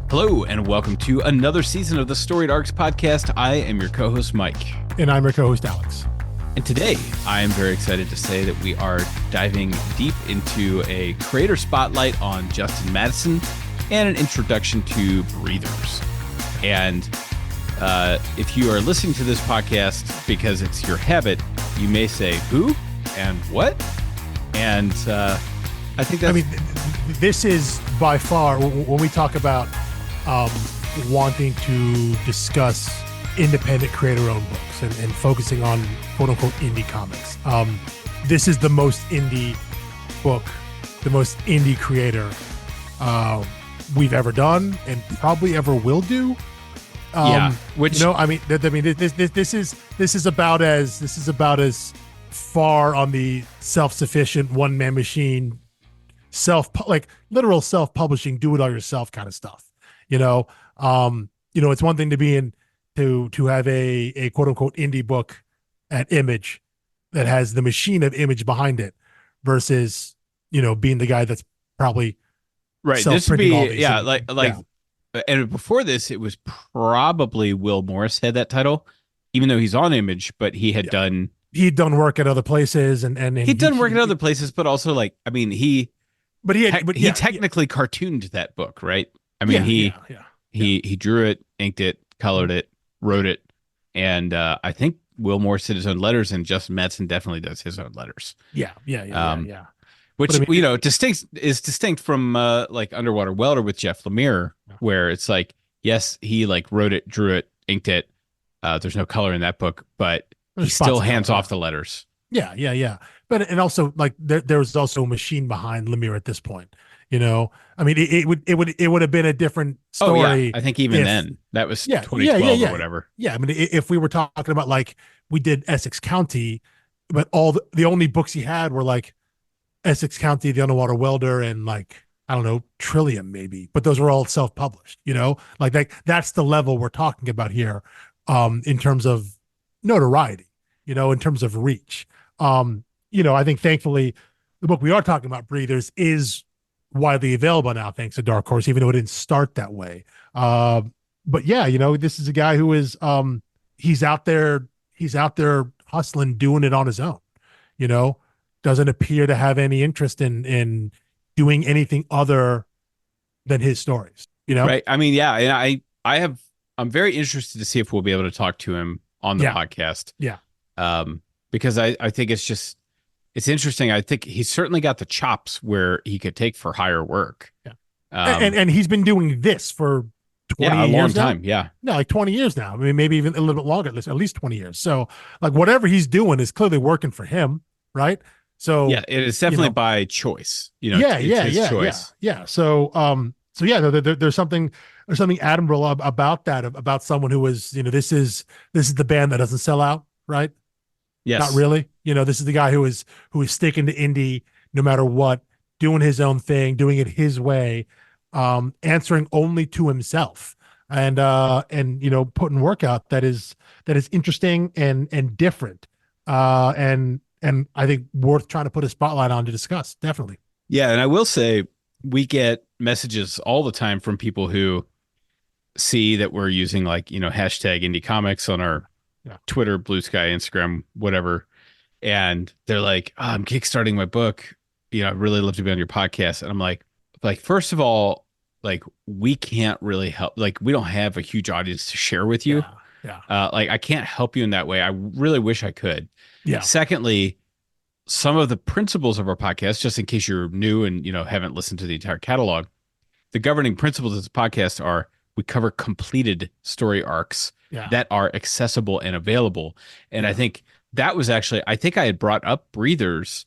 Hello, and welcome to another season of the Storied Arcs podcast. I am your co-host, Mike. And I'm your co-host, Alex. And today, I am very excited to say that we are diving deep into a creator spotlight on Justin Madson and an introduction to breathers. And if you are listening to this podcast because it's your habit, you may say, who and what? And I think that's... this is by far, when we talk about wanting to discuss independent creator-owned books and focusing on quote-unquote indie comics, this is the most indie book, the most indie creator we've ever done and probably ever will do. This is about as far on the self-sufficient one-man machine, literal self-publishing, do it all yourself kind of stuff. It's one thing to have a quote unquote indie book at Image that has the machine of Image behind it versus, being the guy that's probably right. This would be, and before this, it was probably Will Morris had that title, even though he's on Image, but he'd done work at other places and he'd done work at other places, but also he technically cartooned that book, right? I mean, he drew it, inked it, colored it, wrote it, and I think Will Morris did his own letters, and Justin Madson definitely does his own letters. Which is distinct from Underwater Welder with Jeff Lemire, where it's like, yes, he wrote it, drew it, inked it. There's no color in that book, but he still hands off the letters. Yeah. But and also there was also a machine behind Lemire at this point. It would have been a different story. Oh, yeah. I think even then that was 2012 or whatever. Yeah. If we were talking about we did Essex County, but the only books he had were Essex County, The Underwater Welder, and I don't know, Trillium maybe, but those were all self-published, that's the level we're talking about here, in terms of notoriety, in terms of reach. I think thankfully the book we are talking about, Breathers, is widely available now, thanks to Dark Horse, even though it didn't start that way. But yeah, this is a guy who is, he's out there hustling, doing it on his own, doesn't appear to have any interest in doing anything other than his stories, Right. I mean, yeah. And I'm very interested to see if we'll be able to talk to him on the podcast. Yeah. Because I think it's interesting. I think he's certainly got the chops where he could take for higher work. Yeah. And he's been doing this for 20 years. A long now. time. Yeah. No, 20 years now. I mean, maybe even a little bit longer, at least 20 years. So whatever he's doing is clearly working for him. Right. So yeah, it is definitely by choice. His choice. Yeah. So there's something admirable about that, about someone who was, this is the band that doesn't sell out. Right. Yes. Not really. This is the guy who is sticking to indie no matter what, doing his own thing, doing it his way, answering only to himself, and putting work out that is interesting and different, and I think worth trying to put a spotlight on to discuss. Definitely. Yeah, and I will say we get messages all the time from people who see that we're using hashtag indie comics on our Twitter, Blue Sky, Instagram, whatever. And they're like, I'm kickstarting my book. I'd really love to be on your podcast. And I'm like, first of all, we can't really help. We don't have a huge audience to share with you. Yeah. I can't help you in that way. I really wish I could. Yeah. Secondly, some of the principles of our podcast, just in case you're new and, haven't listened to the entire catalog, the governing principles of this podcast are we cover completed story arcs that are accessible and available. And I think that was actually, I had brought up Breathers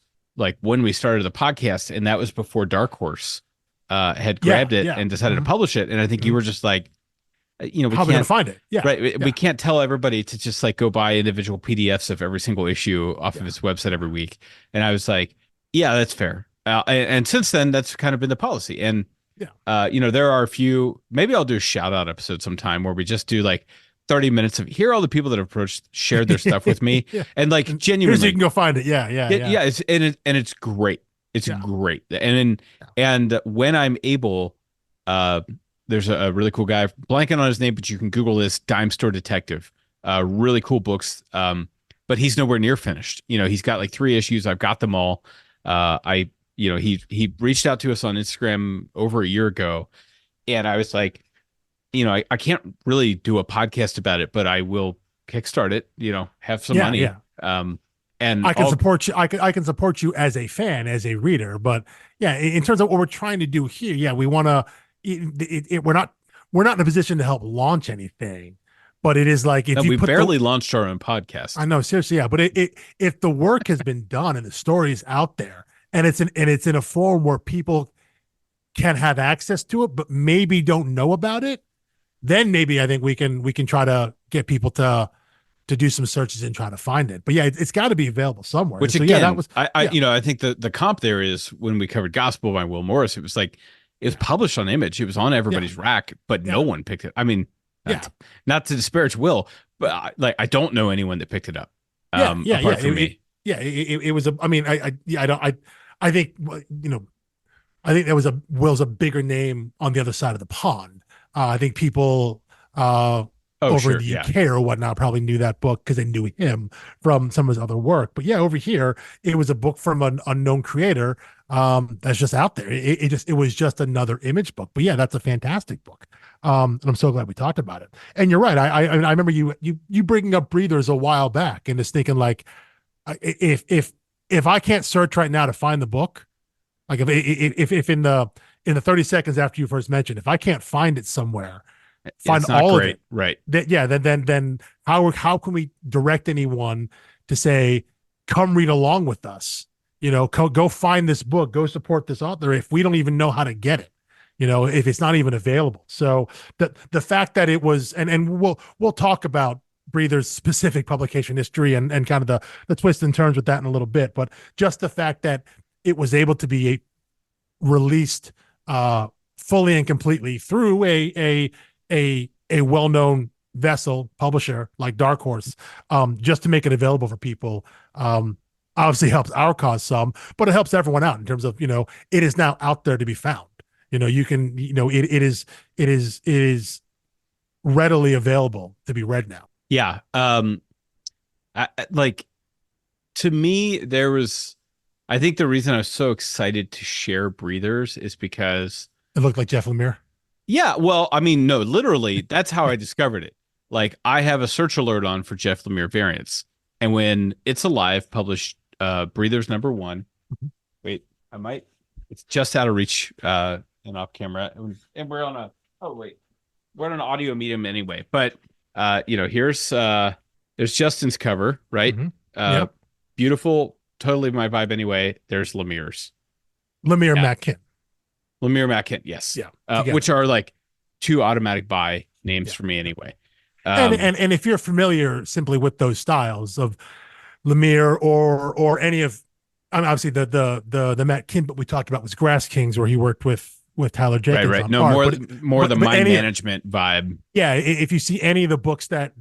when we started the podcast, and that was before Dark Horse had grabbed it and decided to publish it. And I think you were just we can't find it. Yeah. Right. We can't tell everybody to just go buy individual PDFs of every single issue off of his website every week. And I was like, yeah, that's fair. And since then, that's kind of been the policy. And, there are a few, maybe I'll do a shout out episode sometime where we just do 30 minutes of here are all the people that have shared their stuff with me. And genuinely, here's you can go find it. Yeah. It's great. It's great. And when I'm able, there's a really cool guy, blanking on his name, but you can Google this, Dime Store Detective. Really cool books. But he's nowhere near finished. He's got like 3 issues. I've got them all. He reached out to us on Instagram over a year ago, and I was like, I can't really do a podcast about it, but I will kickstart it, have some money. Yeah. And I can support you. I can support you as a fan, as a reader. But yeah, in terms of what we're trying to do here, yeah, we want to. We're not in a position to help launch anything, but it is like we barely launched our own podcast. I know, seriously, yeah. But if the work has been done and the story is out there, and it's in a form where people can have access to it, but maybe don't know about it, then maybe I think we can try to get people to do some searches and try to find it. But yeah, it's got to be available somewhere. Which again, that was I think the comp there is when we covered Gospel by Will Morris, it was like it was published on Image, it was on everybody's rack, but no one picked it. I mean, not to disparage Will, but I don't know anyone that picked it up. Apart from me. It was I mean, I think I think Will's a bigger name on the other side of the pond. I think people over in the UK or whatnot probably knew that book because they knew him from some of his other work. But yeah, over here, it was a book from an unknown creator that's just out there. It was just another Image book. But yeah, that's a fantastic book. And I'm so glad we talked about it. And you're right. I remember you bringing up Breathers a while back and just thinking like, if I can't search right now to find the book, like if in the 30 seconds after you first mentioned, if I can't find it somewhere, find all of it, right? Then how can we direct anyone to say, come read along with us? Go find this book, go support this author if we don't even know how to get it. If it's not even available. So the fact that it was, and we'll talk about Breather's specific publication history and kind of the twists and turns with that in a little bit, but just the fact that it was able to be released fully and completely through a well-known vessel publisher like Dark Horse, just to make it available for people, obviously helps our cause some, but it helps everyone out in terms of, it is now out there to be found. You can, it is readily available to be read now. Yeah. To me, I think the reason I was so excited to share Breathers is because it looked like Jeff Lemire. Yeah. Well, I mean, no, literally that's how I discovered it. Like I have a search alert on for Jeff Lemire variants. And when It's Alive published Breathers #1, wait, it's just out of reach and off camera. And we're on an audio medium anyway, but there's Justin's cover, right? Yep. Beautiful, totally my vibe anyway. There's Lemire's. Matt Kent. Lemire, Matt Kent, yes. Yeah. Which are like 2 automatic buy names for me anyway. And if you're familiar simply with those styles of Lemire or any of, I mean, obviously the Matt Kent, but we talked about was Grass Kings, where he worked with Tyler Jenkins. Right. No, more the mind management vibe. Yeah. If you see any of the books that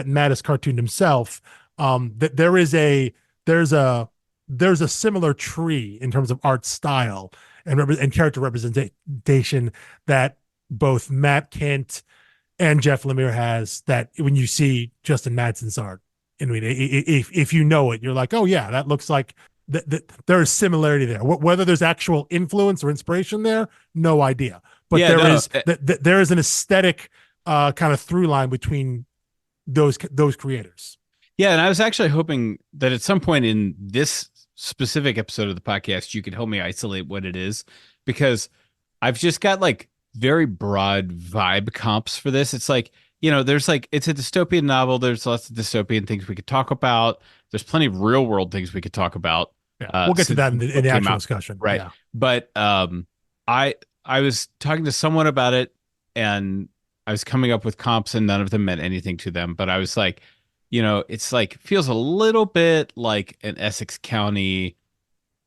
Matt has cartooned himself, that there's a similar tree in terms of art style and character representation that both Matt Kent and Jeff Lemire has, that when you see Justin Madson's art, I mean, if you know it, you're like, oh yeah, that looks like there is similarity there. Whether there's actual influence or inspiration there, no idea. But there is an aesthetic kind of through line between those creators. Yeah, and I was actually hoping that at some point in this specific episode of the podcast, you could help me isolate what it is, because I've just got like very broad vibe comps for this. It's like, there's like, it's a dystopian novel. There's lots of dystopian things we could talk about. There's plenty of real world things we could talk about. Yeah, we'll get to that in the actual discussion. Right. Yeah. But I was talking to someone about it, and I was coming up with comps, and none of them meant anything to them. But I was like, it's like, feels a little bit like an Essex County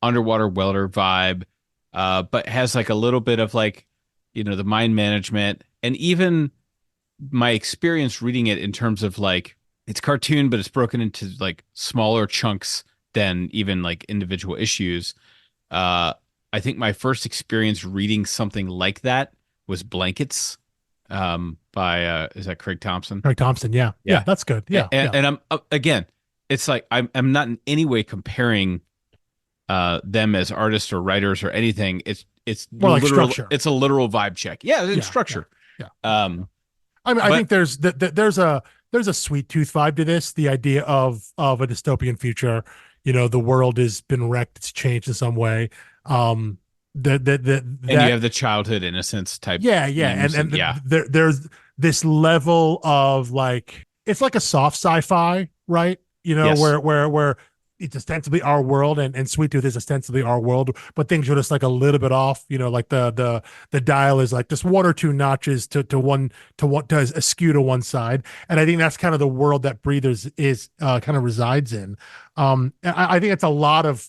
underwater welder vibe, but has like a little bit of like, the mind management, and even my experience reading it in terms of like, it's cartoon, but it's broken into like smaller chunks than even like individual issues. I think my first experience reading something like that was Blankets by is that Craig Thompson? Craig Thompson, yeah. Yeah. That's good. Yeah, and I'm again, it's like I'm not in any way comparing them as artists or writers or anything. It's more like literal. structure. It's a literal vibe check. Yeah, in Yeah, structure. yeah. I mean, I think there's a sweet tooth vibe to this. The idea of a dystopian future. The world has been wrecked. It's changed in some way. And you have the childhood innocence type. Yeah, and yeah. There's this level of like, it's like a soft sci-fi, right? Yes. Where it's ostensibly our world, and Sweet Tooth is ostensibly our world, but things are just like a little bit off. Like the dial is like just one or two notches to askew to one side, and I think that's kind of the world that Breathers is kind of resides in. I think it's a lot of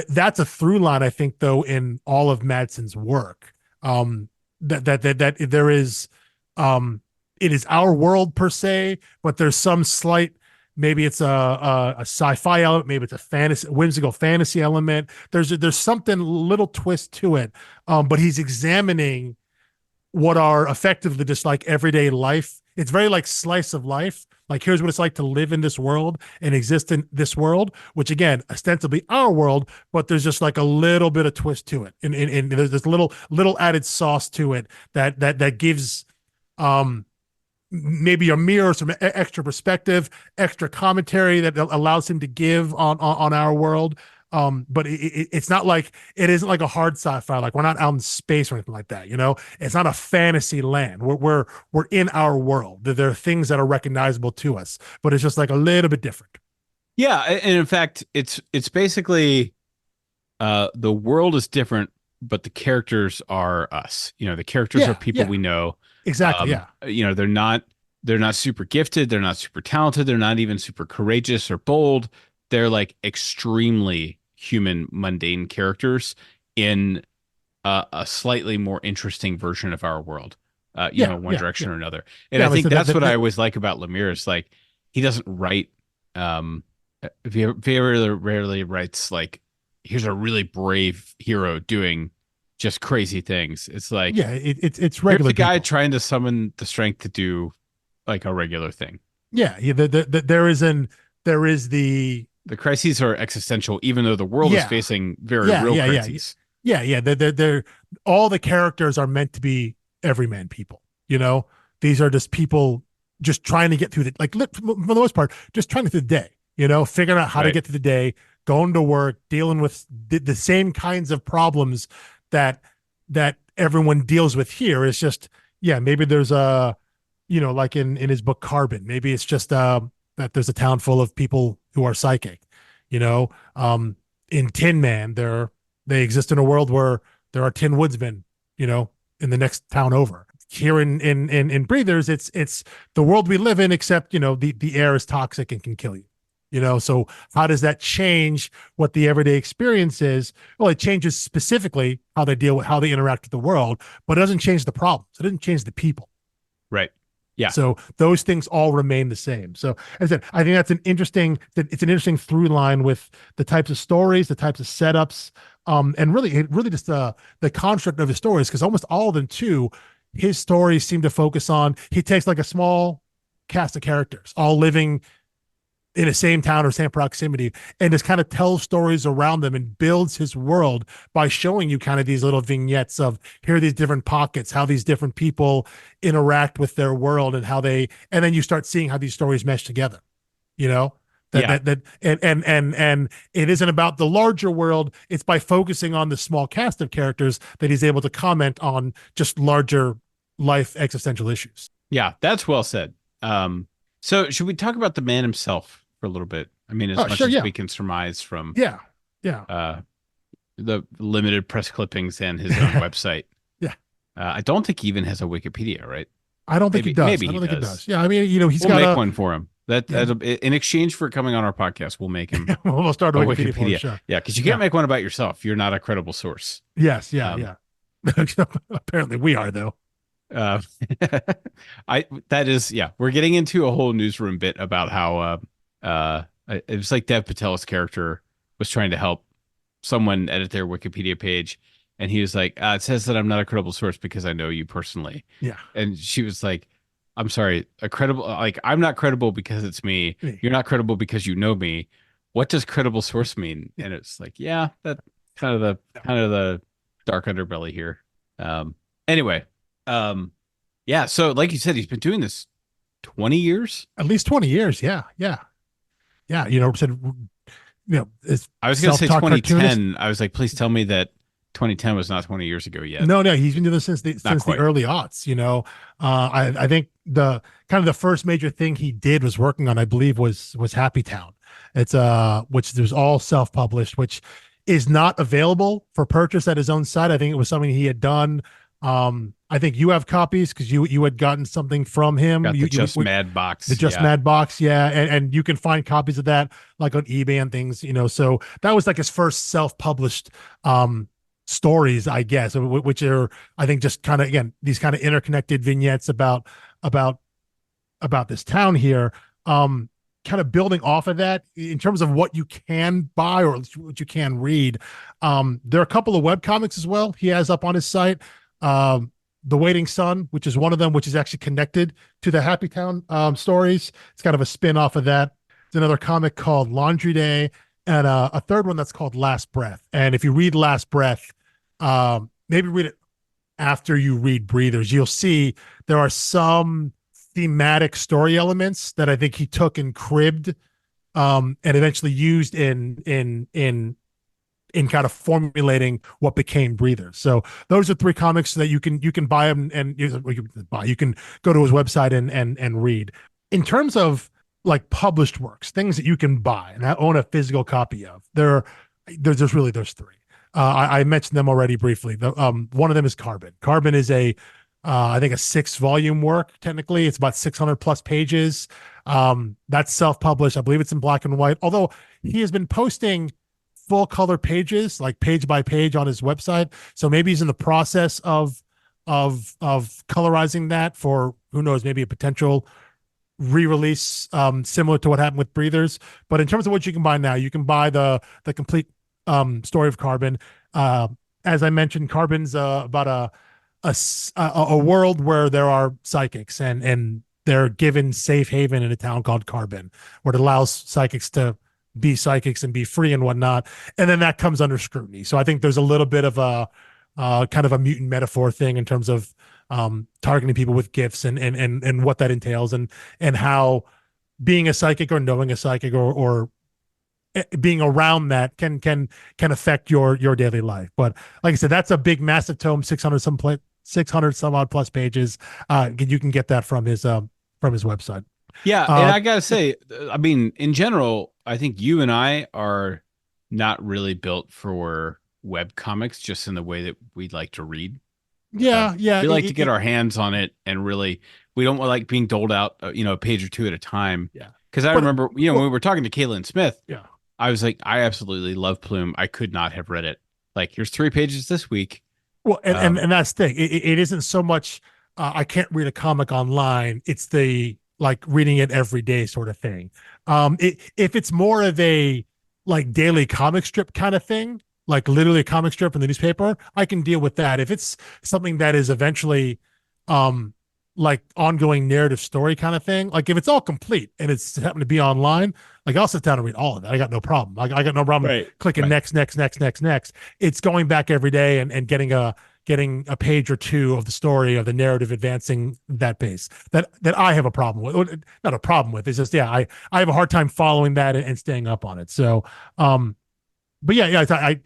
that's a through line, I think, though, in all of Madson's work. That there is, it is our world per se, but there's some slight, maybe it's a sci-fi element, maybe it's a whimsical fantasy element. There's something little twist to it, but he's examining what are effectively just like everyday life. It's very like slice of life. Like, here's what it's like to live in this world and exist in this world, which again, ostensibly our world, but there's just like a little bit of twist to it. And there's this little added sauce to it that gives maybe a mirror, some extra perspective, extra commentary that allows him to give on our world. But it's not like, it isn't like a hard sci-fi, like we're not out in space or anything like that. It's not a fantasy land. We're in our world. There are things that are recognizable to us, but it's just like a little bit different. Yeah, and in fact, it's basically the world is different, but the characters are us. The characters are people we know. Exactly. They're not super gifted, they're not super talented, they're not even super courageous or bold. They're like extremely human, mundane characters in a slightly more interesting version of our world, one direction or another. And I think that's what I always like about Lemire is like, he doesn't write, very rarely writes like, here's a really brave hero doing just crazy things. It's like, it's regular. Here's a guy trying to summon the strength to do like a regular thing. There is the crises are existential, even though the world is facing very real crises. They're all the characters are meant to be everyman people. These are just people just trying to get through for the most part, just trying to get through the day. Figuring out how to get through the day, going to work, dealing with the same kinds of problems that everyone deals with here. Is just maybe there's a like in his book Carbon, maybe it's just that there's a town full of people who are psychic. In Tin Man, they exist in a world where there are Tin Woodsmen, in the next town over. Here in Breathers, it's the world we live in, except the air is toxic and can kill you. So how does that change what the everyday experience is? Well, it changes specifically how they interact with the world, but it doesn't change the problems. It doesn't change the people. Right. Yeah. So those things all remain the same. So as I said, I think it's an interesting through line with the types of stories, the types of setups, and really just the construct of his stories, because almost all of them too, his stories seem to focus on, he takes like a small cast of characters all living in the same town or same proximity, and just kind of tells stories around them and builds his world by showing you kind of these little vignettes of, here are these different pockets, how these different people interact with their world, and and then you start seeing how these stories mesh together, and it isn't about the larger world. It's by focusing on the small cast of characters that he's able to comment on just larger life existential issues. Yeah, that's well said. So should we talk about the man himself for a little bit? I mean, as much as we can surmise from the limited press clippings and his own website. I don't think he even has a Wikipedia, right? I don't think he does. Maybe I don't he think does. It does. Yeah, I mean, we'll make one for him. In exchange for coming on our podcast, we'll make him. We'll start a Wikipedia. For him, sure. Yeah, because you can't make one about yourself. You're not a credible source. Yes. Yeah. Apparently, we are though. We're getting into a whole newsroom bit about how it was like Dev Patel's character was trying to help someone edit their Wikipedia page, And he was like, it says that I'm not a credible source because I know you personally. Yeah. And she was like, I'm sorry, a credible, like, I'm not credible because it's me. Me. You're not credible because you know me. What does credible source mean? And it's like, yeah, that kind of the dark underbelly here. Um, anyway, um, yeah. So like you said, he's been doing this 20 years. At least 20 years. Yeah. Yeah. Yeah. Said, it's I was going to say self-taught 2010. cartoonist. I was like, please tell me that 2010 was not 20 years ago yet. No, he's been doing this since the early aughts. I think the kind of the first major thing he did was working on, I believe, was Happy Town. It's which there's all self-published, which is not available for purchase at his own site. I think it was something he had done. I think you have copies because you had gotten something from him. Got the Just Mad box. The Just Mad box, yeah, and you can find copies of that like on eBay and things. So that was like his first self-published stories, I guess, which are, I think, just kind of, again, these kind of interconnected vignettes about this town here. Kind of building off of that in terms of what you can buy or what you can read. There are a couple of web comics as well he has up on his site. The Waiting Sun, which is one of them, which is actually connected to the Happy Town stories. It's kind of a spin off of that. There's another comic called Laundry Day, and a third one that's called Last Breath. And if you read Last Breath, maybe read it after you read Breathers, you'll see there are some thematic story elements that I think he took and cribbed, and eventually used in kind of formulating what became Breathers. So those are three comics that you can buy them, and you can go to his website and read. In terms of like published works, things that you can buy and own a physical copy of, there's three. I mentioned them already briefly. One of them is Carbon. Carbon is I think a 6-volume work. Technically, it's about 600 plus pages. That's self-published. I believe it's in black and white. Although he has been posting full color pages, like page by page, on his website. So maybe he's in the process of colorizing that for, who knows, maybe a potential re-release, similar to what happened with Breathers. But in terms of what you can buy now, you can buy the complete story of Carbon. As I mentioned, Carbon's about a world where there are psychics, and they're given safe haven in a town called Carbon, where it allows psychics to be psychics and be free and whatnot. And then that comes under scrutiny. So I think there's a little bit of a kind of a mutant metaphor thing in terms of targeting people with gifts and what that entails, and how being a psychic or knowing a psychic or being around that can affect your daily life. But like I said, that's a big, massive tome, 600 some odd plus pages. You can get that from his website. Yeah, and I gotta say, I mean, in general, I think you and I are not really built for web comics, just in the way that we like to read. Yeah. We like to get our hands on it, and really, we don't like being doled out, a page or two at a time. Yeah. Because I remember, when we were talking to Caitlin Smith, yeah, I was like, I absolutely love Plume. I could not have read it. Like, here's 3 pages this week. Well, and that's the thing. It isn't so much I can't read a comic online. It's the like reading it every day sort of thing. If it's more of a like daily comic strip kind of thing, like literally a comic strip in the newspaper, I can deal with that. If it's something that is eventually like ongoing narrative story kind of thing, like if it's all complete and it's happened to be online, like I'll sit down and read all of that. I got no problem. I got no problem clicking next. It's going back every day and getting a page or two of the story of the narrative advancing that pace that I have a problem with. Not a problem with. It's just, I have a hard time following that and staying up on it. So, but I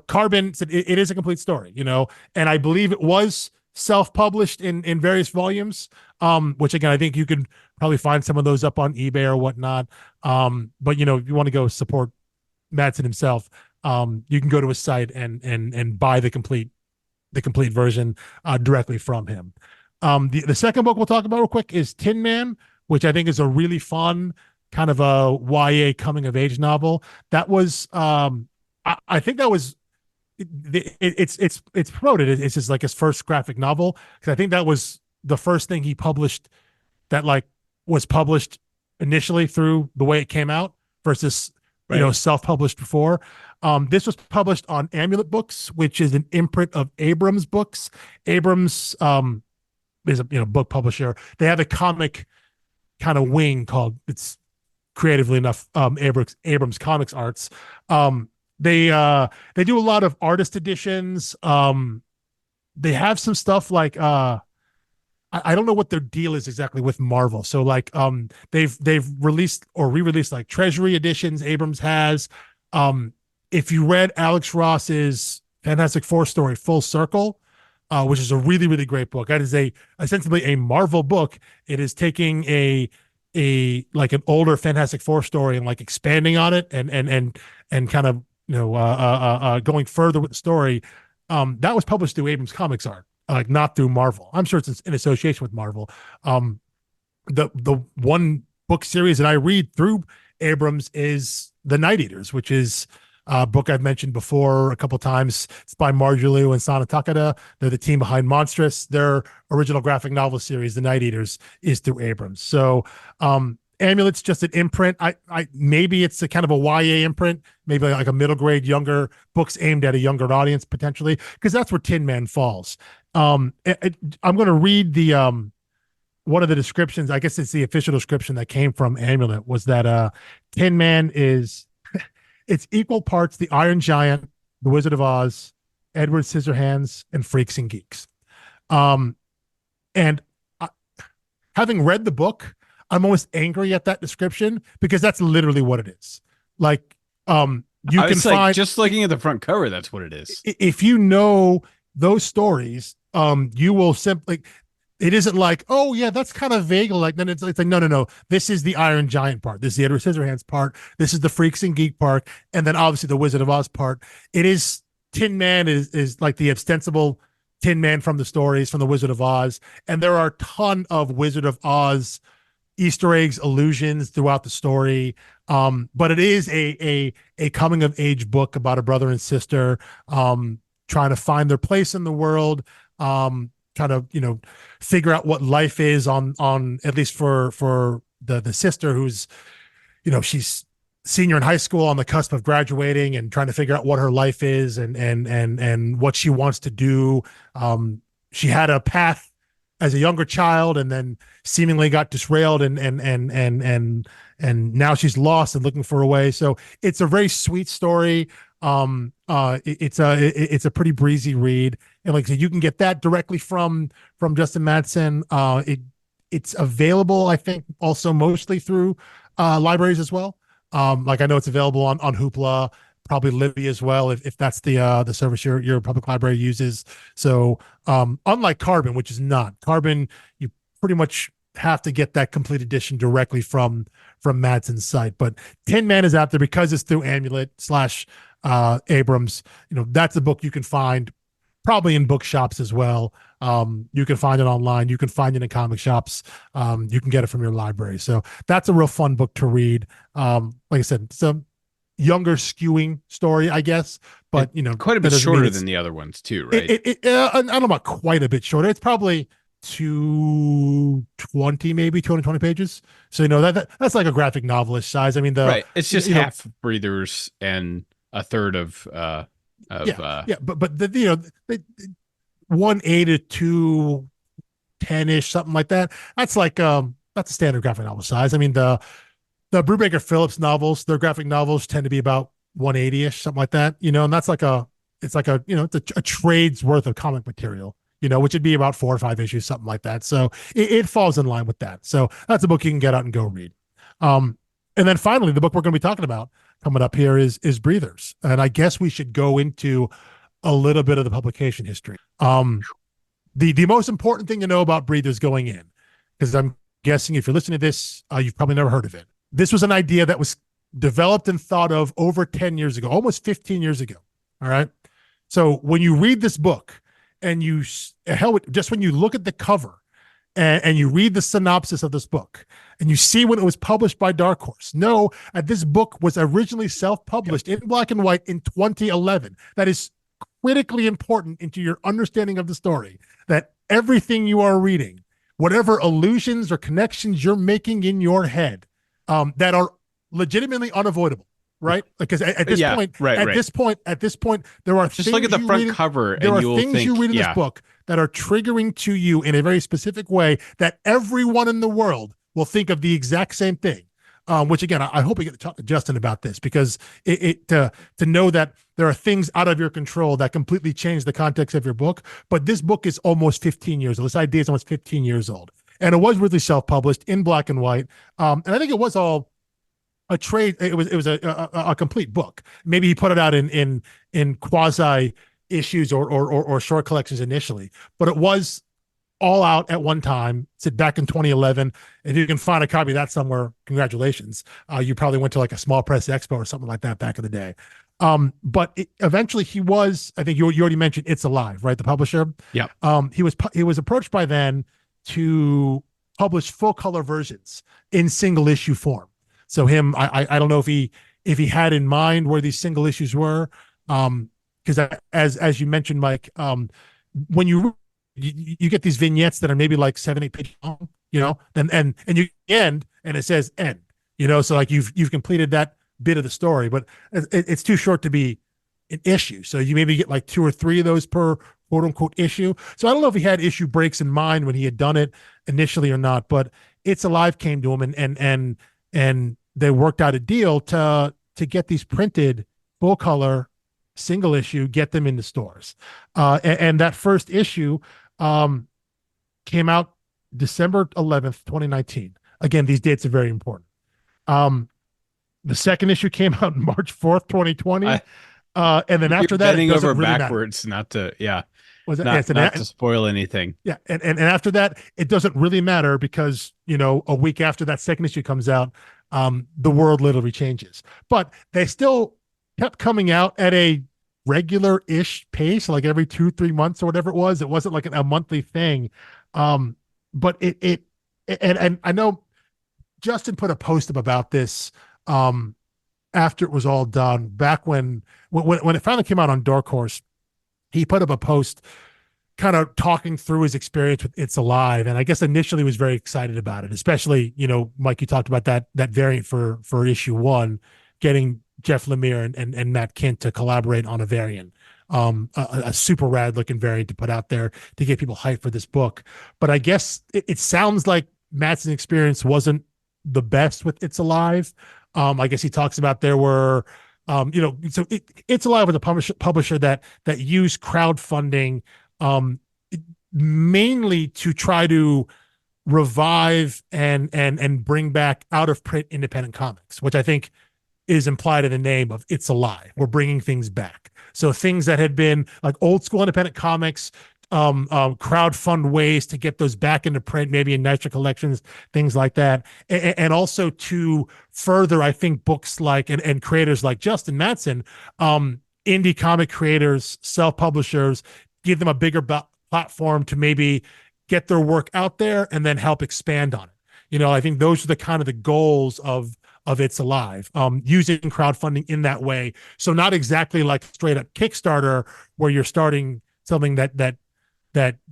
Carbon said it is a complete story, and I believe it was self-published in various volumes, which again, I think you could probably find some of those up on eBay or whatnot. But if you want to go support Madson himself, you can go to his site and buy the complete version directly from him. The second book we'll talk about real quick is Tin Man, which I think is a really fun kind of a YA coming of age novel. That was I think that was it's promoted. It's just like his first graphic novel, because I think that was the first thing he published that like was published initially through the way it came out versus right. self-published before. This was published on Amulet Books, which is an imprint of Abrams Books. Abrams is a book publisher. They have a comic kind of wing called, it's creatively enough, Abrams Comics Arts. They do a lot of artist editions. They have some stuff like I don't know what their deal is exactly with Marvel. So like they've released or re-released like Treasury editions. Abrams has. If you read Alex Ross's Fantastic Four story Full Circle, which is a really, really great book. That is essentially a Marvel book. It is taking a like an older Fantastic Four story and like expanding on it and kind of going further with the story. That was published through Abrams Comics Art, like not through Marvel. I'm sure it's in association with Marvel. The one book series that I read through Abrams is The Night Eaters, which is a book I've mentioned before a couple of times. It's by Marjolu and Sana Takada. They're the team behind Monstrous. Their original graphic novel series, The Night Eaters, is through Abrams. So Amulet's just an imprint. I maybe it's a kind of a YA imprint, maybe like a middle grade, younger books aimed at a younger audience potentially, because that's where Tin Man falls. I'm going to read the one of the descriptions. I guess it's the official description that came from Amulet, was that Tin Man is it's equal parts the Iron Giant, the Wizard of Oz, Edward Scissorhands, and Freaks and Geeks. And having read the book, I'm almost angry at that description because that's literally what it is. Like, you can find, just looking at the front cover, that's what it is. If you know those stories, you will simply. It isn't like, oh yeah, that's kind of vague. Like then it's like no. This is the Iron Giant part. This is the Edward Scissorhands part. This is the Freaks and Geek part, and then obviously the Wizard of Oz part. It is Tin Man is like the ostensible Tin Man from the stories from the Wizard of Oz, and there are a ton of Wizard of Oz Easter eggs, allusions throughout the story. But it is a coming of age book about a brother and sister trying to find their place in the world. Trying to figure out what life is on at least for the sister who's she's senior in high school on the cusp of graduating and trying to figure out what her life is and what she wants to do. She had a path as a younger child and then seemingly got derailed and now she's lost and looking for a way. So it's a very sweet story. It's a pretty breezy read, and like I said, you can get that directly from Justin Madson. It's available, I think, also mostly through libraries as well. Like I know it's available on Hoopla, probably Libby as well, if that's the service your public library uses. So unlike Carbon, which is not Carbon, you pretty much have to get that complete edition directly from Madson's site. But Tin Man is out there because it's through Amulet / Abrams. That's a book you can find probably in bookshops as well. You can find it online. You can find it in comic shops. You can get it from your library. So that's a real fun book to read. Like I said, it's a younger skewing story, I guess, but quite a bit shorter than the other ones too, right? I don't know about quite a bit shorter. It's probably 220, maybe 220 pages. So that's like a graphic novelist size. I mean, right. It's just half breathers and a third of but the 1A to 210 ish, something like that. That's like that's a standard graphic novel size. I mean, the Brubaker Phillips novels, their graphic novels tend to be about 180 ish, something like that. And that's like it's a trade's worth of comic material. Which would be about 4 or 5 issues, something like that. So it falls in line with that. So that's a book you can get out and go read. And then finally, the book we're going to be talking about coming up here is Breathers. And I guess we should go into a little bit of the publication history. The most important thing to know about Breathers going in, because I'm guessing if you're listening to this, you've probably never heard of it. This was an idea that was developed and thought of over 10 years ago, almost 15 years ago. All right. So when you read this book, and just when you look at the cover and you read the synopsis of this book and you see when it was published by Dark Horse, know that this book was originally self-published in black and white in 2011. That is critically important into your understanding of the story, that everything you are reading, whatever allusions or connections you're making in your head that are legitimately unavoidable, right? Because at this point, at this point, there are just look at the front cover, and you will think you read in this book that are triggering to you in a very specific way that everyone in the world will think of the exact same thing. Which again, I hope we get to talk to Justin about this, because to know that there are things out of your control that completely change the context of your book. But this book is almost 15 years old. This idea is almost 15 years old, and it was really self-published in black and white. And I think it was all a trade. It was a complete book. Maybe he put it out in quasi issues or short collections initially, but it was all out at one time. It's back in 2011. If you can find a copy of that somewhere, congratulations. You probably went to like a small press expo or something like that back in the day. But eventually he was, I think you already mentioned It's Alive, right? The publisher. Yeah. He was approached by them to publish full color versions in single issue form. So I don't know if he had in mind where these single issues were. Because as you mentioned, Mike, when you get these vignettes that are maybe like 7-8 pages long, and you end and it says end, so like you've completed that bit of the story, but it's too short to be an issue. So you maybe get like 2 or 3 of those per quote unquote issue. So I don't know if he had issue breaks in mind when he had done it initially or not, but It's Alive came to him and they worked out a deal to get these printed full color single issue, get them into stores. And that first issue came out December 11th, 2019. Again, these dates are very important. The second issue came out March 4th, 2020. And then after that, bending over really backwards, not to not to spoil anything. Yeah, and after that, it doesn't really matter because a week after that second issue comes out, the world literally changes. But they still kept coming out at a regular-ish pace, like every 2-3 months or whatever it was. It wasn't like a monthly thing. But and I know Justin put a post up about this after it was all done, back when it finally came out on Dark Horse. He put up a post kind of talking through his experience with It's Alive, and I guess initially was very excited about it, especially Mike, you talked about that variant for issue 1, getting Jeff Lemire and Matt Kint to collaborate on a variant, a super rad looking variant to put out there to get people hyped for this book. But I guess it sounds like Matson's experience wasn't the best with It's Alive. I guess he talks about there were, so It's Alive was a publisher that used crowdfunding mainly to try to revive and bring back out of print independent comics, which I think is implied in the name of It's Alive. We're bringing things back. So things that had been like old school independent comics, crowdfund ways to get those back into print, maybe in Nitro collections, things like that. And also to further, I think, books like, and creators like Justin Madson, indie comic creators, self-publishers, give them a bigger platform to maybe get their work out there and then help expand on it. I think those are the kind of the goals of It's Alive, using crowdfunding in that way. So not exactly like straight up Kickstarter where you're starting something that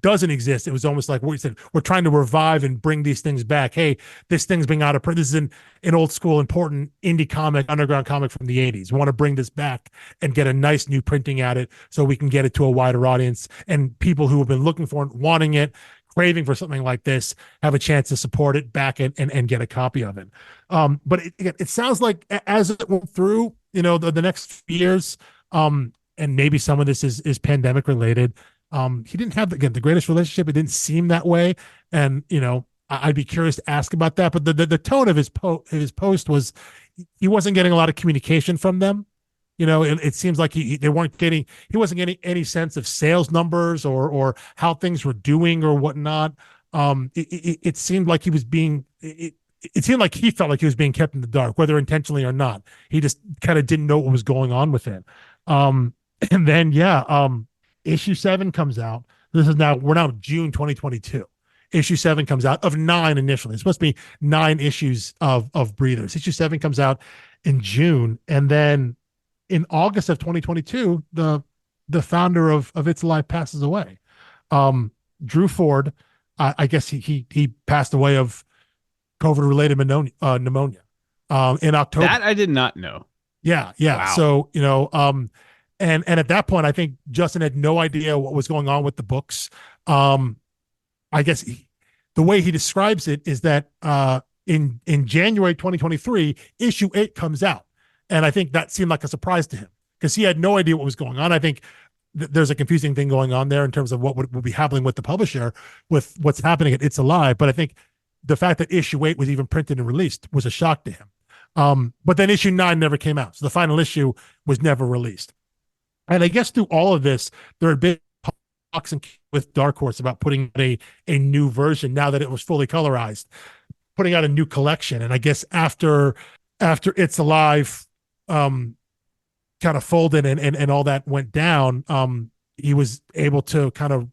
doesn't exist. It was almost like what you said, we're trying to revive and bring these things back. Hey, this thing's being out of print. This is an old school, important indie comic, underground comic from the 80s. We want to bring this back and get a nice new printing at it so we can get it to a wider audience, and people who have been looking for it, wanting it, craving for something like this, have a chance to support it, back it, and get a copy of it. But it sounds like as it went through, the next few years, and maybe some of this is pandemic related, he didn't have, again, the greatest relationship. It didn't seem that way. And, I'd be curious to ask about that. But the tone of his post was he wasn't getting a lot of communication from them. It seems like he wasn't getting any sense of sales numbers or how things were doing or whatnot. It seemed like he was being, it seemed like he felt like he was being kept in the dark, whether intentionally or not. He just kind of didn't know what was going on with it. And then, issue 7 comes out. We're now June 2022. Issue 7 comes out of 9 initially. It's supposed to be 9 issues of Breathers. Issue 7 comes out in June. And then in August of 2022, the founder of It's Alive passes away. Drew Ford, I guess he passed away of COVID-related pneumonia. In October. That I did not know. Yeah, yeah. Wow. So, and at that point, I think Justin had no idea what was going on with the books. Um, I guess the way he describes it is that in January 2023, issue 8 comes out, and I think that seemed like a surprise to him because he had no idea what was going on. I think there's a confusing thing going on there in terms of what would be happening with the publisher with what's happening at It's Alive. But I think the fact that issue 8 was even printed and released was a shock to him. But then issue 9 never came out, so the final issue was never released. And I guess through all of this, there had been talks with Dark Horse about putting out a new version now that it was fully colorized, putting out a new collection. And I guess after It's Alive kind of folded and all that went down, he was able to kind of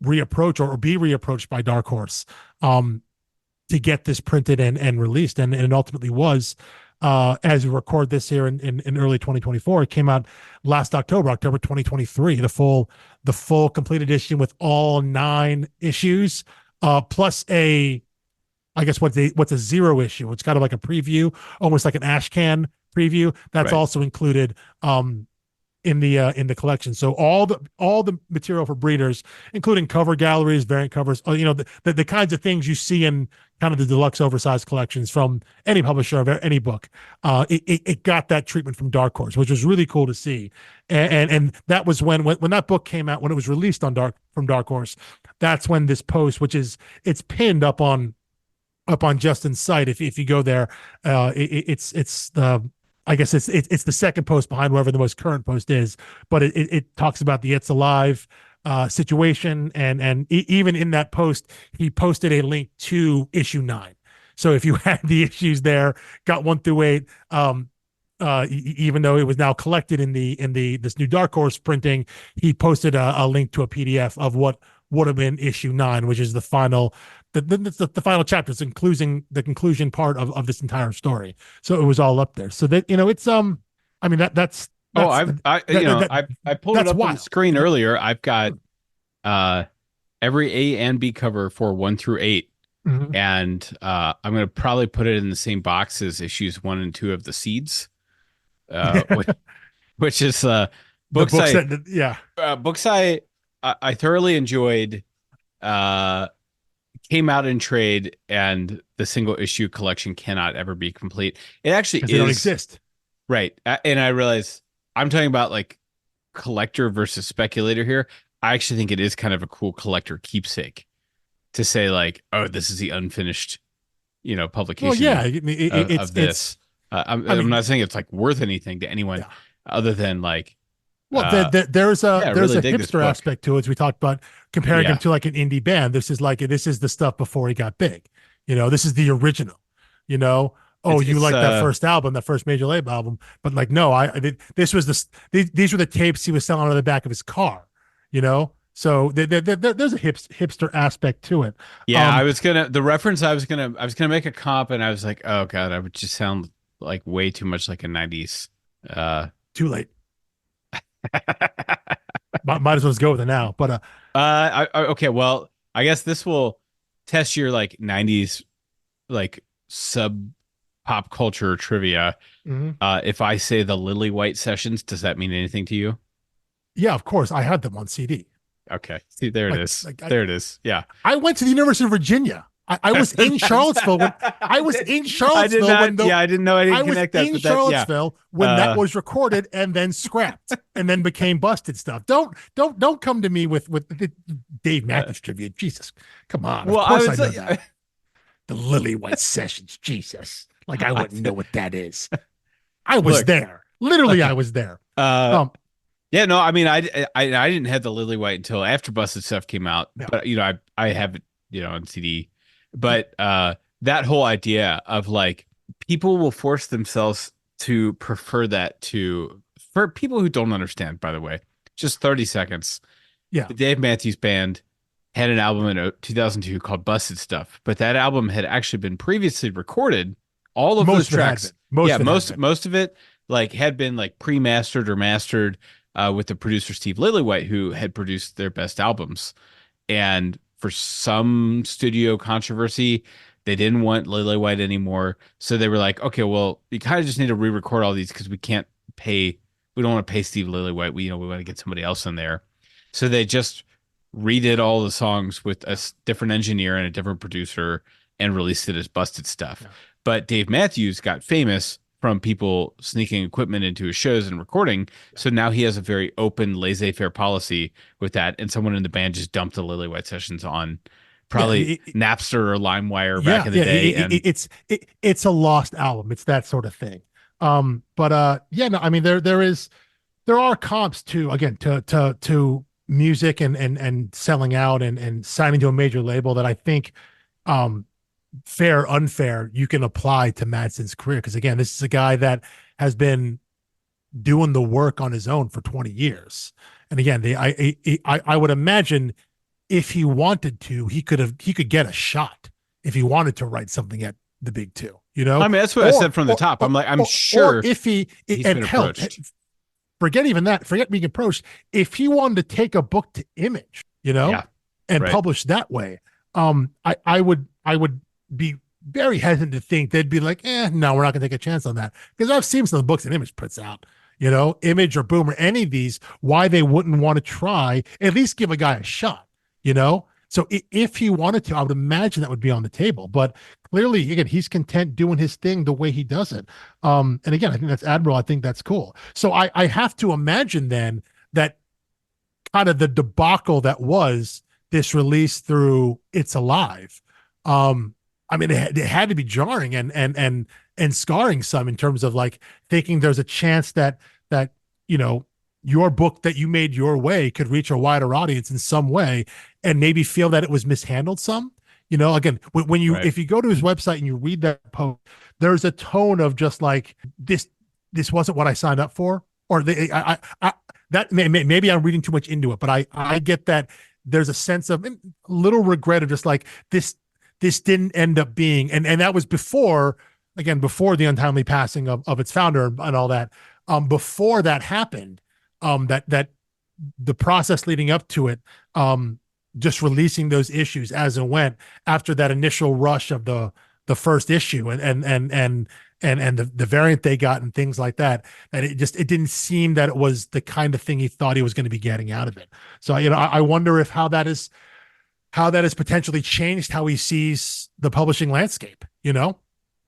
reapproach or be reapproached by Dark Horse to get this printed and released. And it ultimately was, as we record this here in early 2024, it came out last October 2023, the full complete edition with all 9 issues, plus I guess what's a 0 issue. It's kind of like a preview, almost like an ashcan preview. That's Right. also included in the collection. So all the material for breeders, including cover galleries, variant covers, the kinds of things you see in kind of the deluxe oversized collections from any publisher of any book. It got that treatment from Dark Horse, which was really cool to see. And that was when that book came out, when it was released from Dark Horse. That's when this post, it's pinned up on Justin's site. If you go there, it's the I guess it's the second post behind wherever the most current post is, but it talks about the It's Alive situation, and even in that post, he posted a link to issue 9. So if you had the issues there, got 1 through 8, even though it was now collected in this new Dark Horse printing, he posted a link to a PDF of what would have been issue 9, which is the final the final chapter. It's including the conclusion part of this entire story. So it was all up there. So that it's I mean that's I pulled it up on the screen earlier. I've got every A and B cover for 1 through 8. Mm-hmm. And I'm gonna probably put it in the same box as issues 1 and 2 of the Seeds. Which is books I thoroughly enjoyed, came out in trade, and the single issue collection cannot ever be complete. It actually they don't exist, right? And I realize I'm talking about like collector versus speculator here. I actually think it is kind of a cool collector keepsake to say like, oh, this is the unfinished, publication. Well, yeah, it's of this. I'm not saying it's like worth anything to anyone other than like. Well, there's a really hipster aspect to it, as we talked about, comparing him to like an indie band. This is the stuff before he got big. This is the original. Oh, you like that first album, that first major label album, but like no, these were the tapes he was selling on the back of his car. So there's a hipster aspect to it. Yeah, the reference I was gonna make a comp, and I was like, oh god, I would just sound like way too much like a 90s. Too late. Might as well just go with it now. But okay, well, I guess this will test your like 90s like sub pop culture trivia. Mm-hmm. If I say the Lily White Sessions, does that mean anything to you? Yeah, of course. I had them on CD. Okay. See, there it is. There it is. Yeah. I went to the University of Virginia. I was in Charlottesville when I didn't know. I didn't connect that. I was in Charlottesville when that was recorded and then scrapped and then became busted stuff. Don't come to me with Dave Matthews trivia. Jesus, come on. Well, of course I know that. The Lily White Sessions. Jesus, like I wouldn't know what that is. I was there. Literally, I was there. Yeah, no, I mean, I didn't have the Lily White until after Busted Stuff came out, but I have it, on CD. But that whole idea of like people will force themselves to prefer that for people who don't understand, by the way, just 30 seconds. Yeah. The Dave Matthews Band had an album in 2002 called Busted Stuff, but that album had actually been previously recorded. All of those tracks. Most of it like had been like pre-mastered or mastered with the producer Steve Lillywhite, who had produced their best albums. And for some studio controversy, They didn't want Lily White anymore. So they were like, okay, well, you kind of just need to re-record all these because we don't want to pay Steve Lillywhite. We want to get somebody else in there. So they just redid all the songs with a different engineer and a different producer and released it as busted stuff. Yeah. But Dave Matthews got famous from people sneaking equipment into his shows and recording. So now he has a very open, laissez-faire policy with that. And someone in the band just dumped the Lillywhite sessions on probably Napster or LimeWire back in the day. It's a lost album. It's that sort of thing. No, I mean, there are comps to music and selling out and signing to a major label that I think, fair, unfair, you can apply to Madson's career. Cause again, this is a guy that has been doing the work on his own for 20 years. And again, I would imagine if he wanted to, he could get a shot if he wanted to write something at the big two, I mean, that's what I said from the top. I'm sure if he's been approached. Forget being approached. If he wanted to take a book to Image, and publish that way, I would be very hesitant to think they'd be like, no, we're not going to take a chance on that. Because I've seen some of the books that Image puts out, Image or Boom or any of these, why they wouldn't want to try, at least give a guy a shot, So if he wanted to, I would imagine that would be on the table. But clearly, again, he's content doing his thing the way he does it. And again, I think that's admirable. I think that's cool. So I have to imagine then that kind of the debacle that was this release through It's Alive. I mean, it had to be jarring and scarring some in terms of like thinking there's a chance that your book that you made your way could reach a wider audience in some way, and maybe feel that it was mishandled some. Again, when you if you go to his website and you read that post, there's a tone of just like this wasn't what I signed up for, or maybe I'm reading too much into it, but I get that there's a sense of little regret of just like this didn't end up being, and that was before the untimely passing of its founder and all that. Before that happened, that the process leading up to it, just releasing those issues as it went after that initial rush of the first issue and the variant they got and things like that, and it didn't seem that it was the kind of thing he thought he was going to be getting out of it. So, I wonder if how that has potentially changed how he sees the publishing landscape,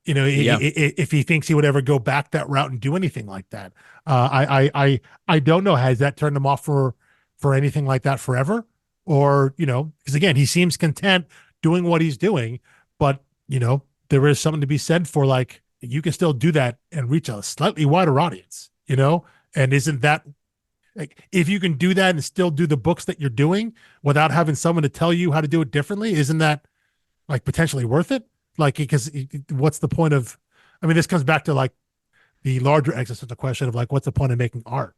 if he thinks he would ever go back that route and do anything like that. I don't know. Has that turned him off for anything like that forever? Or, because again, he seems content doing what he's doing, but there is something to be said for like, you can still do that and reach a slightly wider audience, and isn't that like, if you can do that and still do the books that you're doing without having someone to tell you how to do it differently, isn't that like potentially worth it? Like, because what's the point of, I mean, this comes back to like the larger existential question of like, what's the point of making art,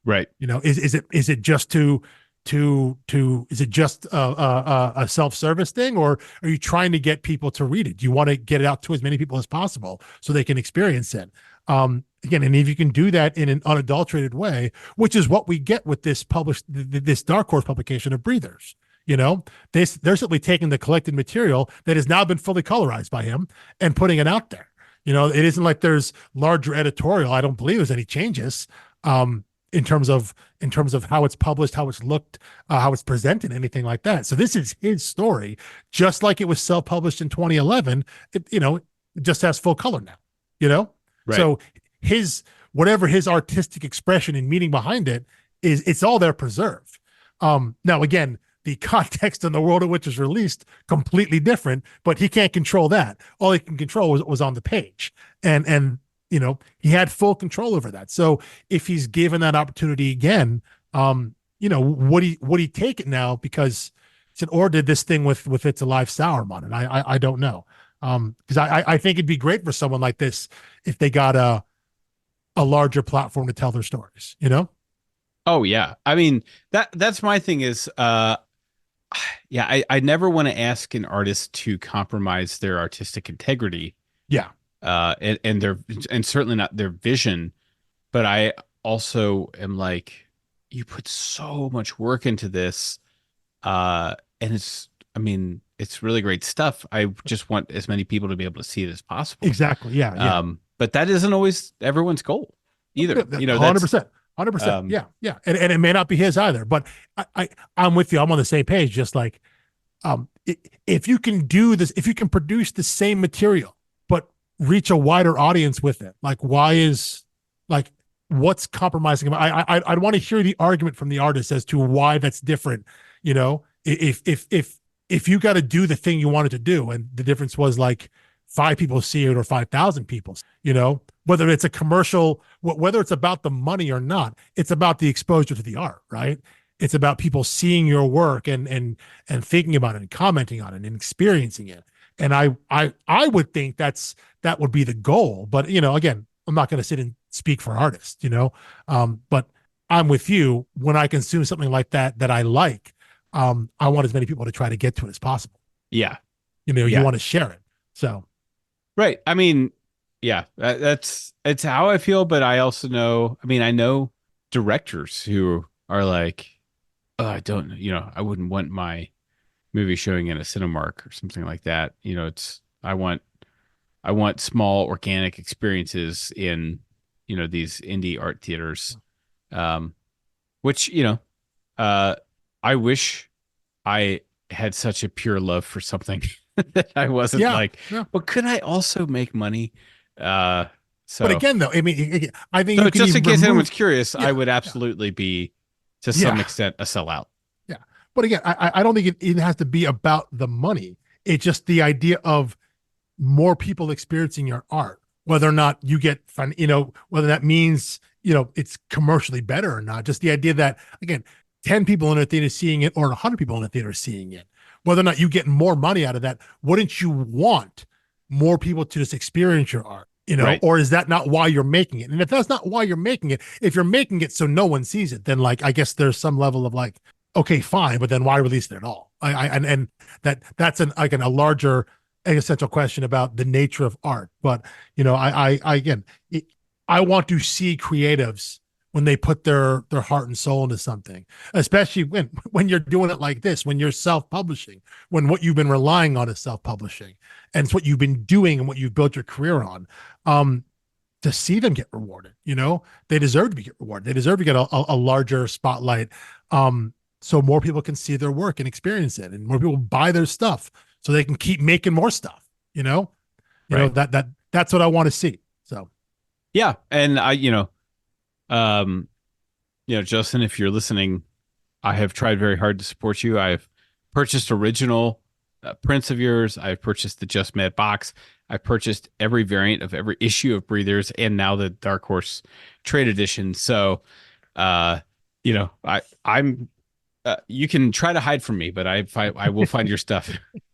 Right. Is it just is it just a self-service thing, or are you trying to get people to read it? Do you want to get it out to as many people as possible so they can experience it? Again, and if you can do that in an unadulterated way, which is what we get with this Dark Horse publication of Breathers, they're simply taking the collected material that has now been fully colorized by him and putting it out there. It isn't like there's larger editorial. I don't believe there's any changes in terms of how it's published, how it's looked, how it's presented, anything like that. So this is his story, just like it was self-published in 2011. It just has full color now. Right. So whatever his artistic expression and meaning behind it is, it's all there preserved. Now again, the context and the world in which it's released completely different, but he can't control that. All he can control was on the page, and he had full control over that. So if he's given that opportunity again, would he take it now? Because he said, or did this thing with It's Alive sour him on it? I don't know. Because I think it'd be great for someone like this if they got a larger platform to tell their stories, Oh yeah. I mean, that's my thing is, I never want to ask an artist to compromise their artistic integrity. Yeah. And certainly not their vision. But I also am like, you put so much work into this, and it's I mean, it's really great stuff. I just want as many people to be able to see it as possible. Exactly. Yeah. Yeah. But that isn't always everyone's goal either. 100%. 100%. Yeah. Yeah. And it may not be his either, but I'm with you. I'm on the same page. Just like, if you can do this, if you can produce the same material, but reach a wider audience with it, like what's compromising about? I'd want to hear the argument from the artist as to why that's different. If you got to do the thing you wanted to do, and the difference was like 5 people see it or 5,000 people, whether it's a commercial, whether it's about the money or not, it's about the exposure to the art, right? It's about people seeing your work and thinking about it and commenting on it and experiencing it. And I would think that would be the goal. But again, I'm not going to sit and speak for artists, but I'm with you. When I consume something like that I like, I want as many people to try to get to it as possible. Yeah. You want to share it. So. Right. I mean, yeah, it's how I feel, but I also know, I know directors who are like, oh, I wouldn't want my movie showing in a Cinemark or something like that. I want small organic experiences in, these indie art theaters. Which, I wish I had such a pure love for something that I wasn't but could I also make money? But again, though, I think so just in case anyone's curious, I would absolutely be to some extent a sellout. Yeah. But again, I don't think it has to be about the money. It's just the idea of more people experiencing your art, whether or not you get fun, whether that means, it's commercially better or not. Just the idea that, again, 10 people in a theater seeing it or 100 people in a theater seeing it, whether or not you get more money out of that, wouldn't you want more people to just experience your art? Right. Or is that not why you're making it? And if that's not why you're making it, if you're making it so no one sees it, then like, I guess there's some level of like, okay, fine, but then why release it at all? And that's a larger existential question about the nature of art. But, I want to see creatives when they put their heart and soul into something, especially when you're doing it like this, when you're self-publishing, when what you've been relying on is self-publishing, and it's what you've been doing and what you've built your career on, to see them get rewarded, they deserve to get rewarded. They deserve to get a larger spotlight, so more people can see their work and experience it, and more people buy their stuff so they can keep making more stuff, that's what I want to see. So, yeah. And Justin, if you're listening, I have tried very hard to support you. I've purchased original prints of yours. I've purchased the Just Mad box. I've purchased every variant of every issue of Breathers, and now the Dark Horse trade edition. So, I'm you can try to hide from me, but I will find your stuff.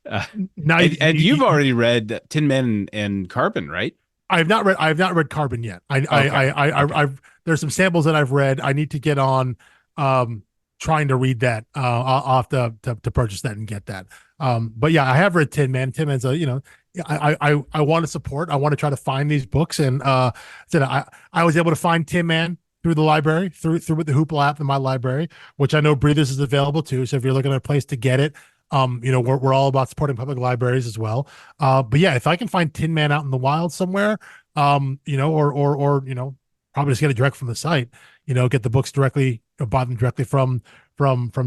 And you've already read Tin Man and Carbon, right? I've not read Carbon yet. I've there's some samples that I've read. I need to get on trying to read that. I'll have to purchase that and get that. But yeah, I have read Tin Man. Tin Man's I want to support. I want to try to find these books, and I was able to find Tin Man through the library, through with the Hoopla app in my library, which I know Breathers is available too. So if you're looking at a place to get it, we're all about supporting public libraries as well. But yeah, if I can find Tin Man out in the wild somewhere, or probably just get it direct from the site, get the books directly, buy them directly from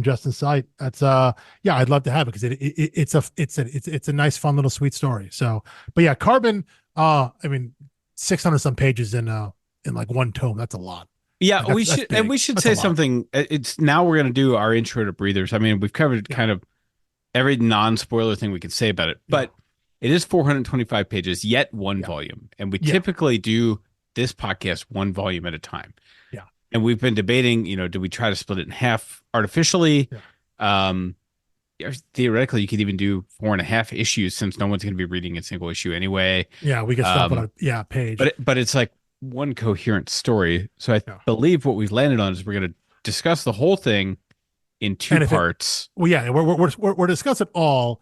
Justin's site. That's I'd love to have it, because it's a nice, fun little sweet story. So, but yeah, Carbon, 600 some pages in like one tome. That's a lot. Yeah, we should say something. It's now we're going to do our intro to Breathers. We've covered kind of every non-spoiler thing we can say about it, but it is 425 pages, yet one volume. And we typically do this podcast one volume at a time. Yeah. And we've been debating, do we try to split it in half artificially? Yeah. Theoretically, you could even do 4.5 issues, since no one's going to be reading a single issue anyway. Yeah, we could stop on a page. But it's like one coherent story. So I believe what we've landed on is we're going to discuss the whole thing in two parts. We're discussing it all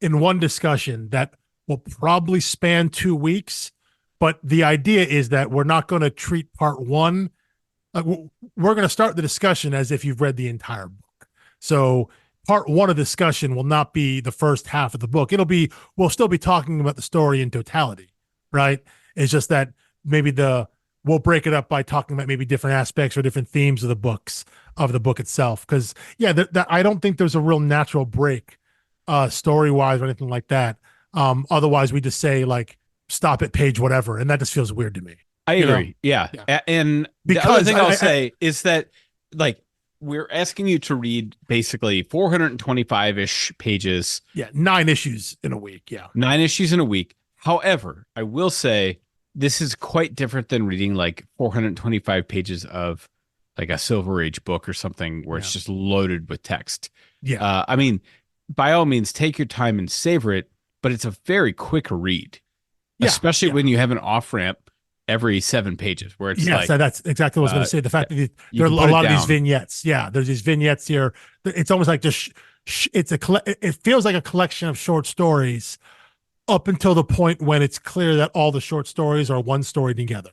in one discussion that will probably span 2 weeks. But the idea is that we're not going to treat part one. We're going to start the discussion as if you've read the entire book. So part one of discussion will not be the first half of the book. We'll still be talking about the story in totality, right? It's just that maybe we'll break it up by talking about maybe different aspects or different themes of the book itself. Because I don't think there's a real natural break, story wise or anything like that. Otherwise, we just say like stop at page whatever, and that just feels weird to me. I agree. Yeah. And because the other thing I'll say is that like we're asking you to read basically 425-ish pages. Yeah, 9 issues in a week. Yeah, 9 issues in a week. However, I will say this is quite different than reading like 425 pages of like a Silver Age book or something where it's just loaded with text. Yeah. I mean, by all means, take your time and savor it, but it's a very quick read, especially when you have an off ramp every 7 pages where it's like, that's exactly what I was going to say. The fact that there are a lot of these vignettes. Yeah. There's these vignettes here. It's almost like just, it feels like a collection of short stories up until the point when it's clear that all the short stories are one story together,